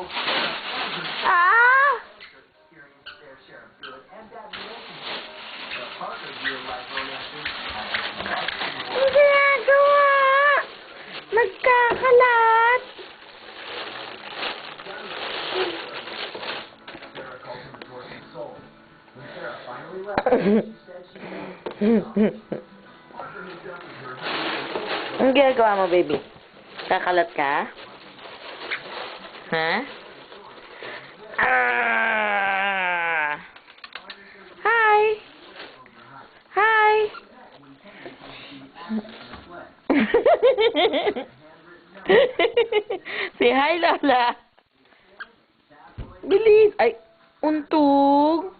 Ah! Ang ginagawa! Nagkakalat! Ang ginagawa mo, baby? Kakalat ka? Ha? Ah! Hi! Hi! Say hi, Lola. Bilis! Ay, untog.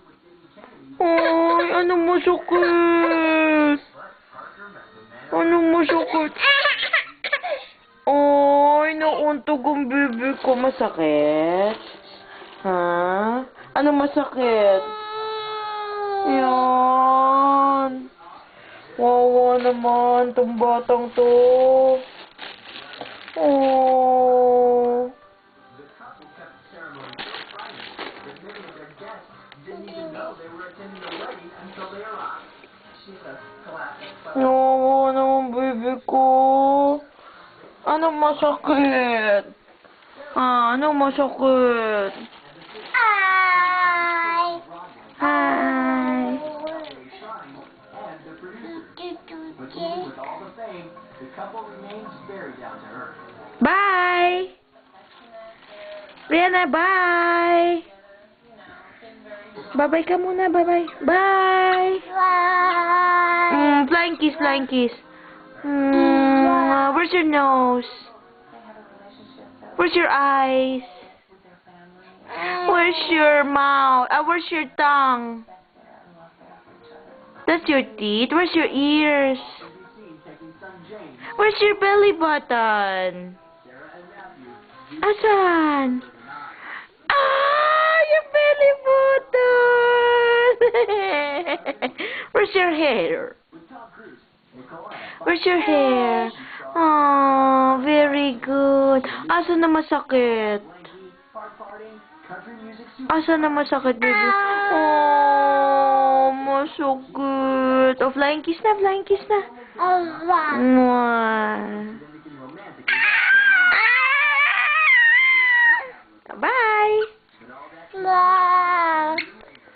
Ay, ano masakit? Ano masakit? Ay, nauntog ang bebe ko. Masakit? Ha? Ano masakit? Yan. Wawa naman tong batang to. Oh. Wawa naman bebe ko. Ano masakit? Ah, ano masakit? Hi. Hi. Bye. Rihanna, bye. Bye-bye ka muna, bye-bye. Bye. Bye. Flying kiss, flying kiss. Where's your nose? Where's your eyes? Where's your mouth? Where's your tongue? That's your teeth. Where's your ears? Where's your belly button? Asan? Ah, your belly button! Where's your hair? Where's your hair? Oh, very good. Asan na masakit? Asan na masakit, baby? Oh, masakit. Oh, flying kiss na, flying kiss na. Mwah. Bye. Bye.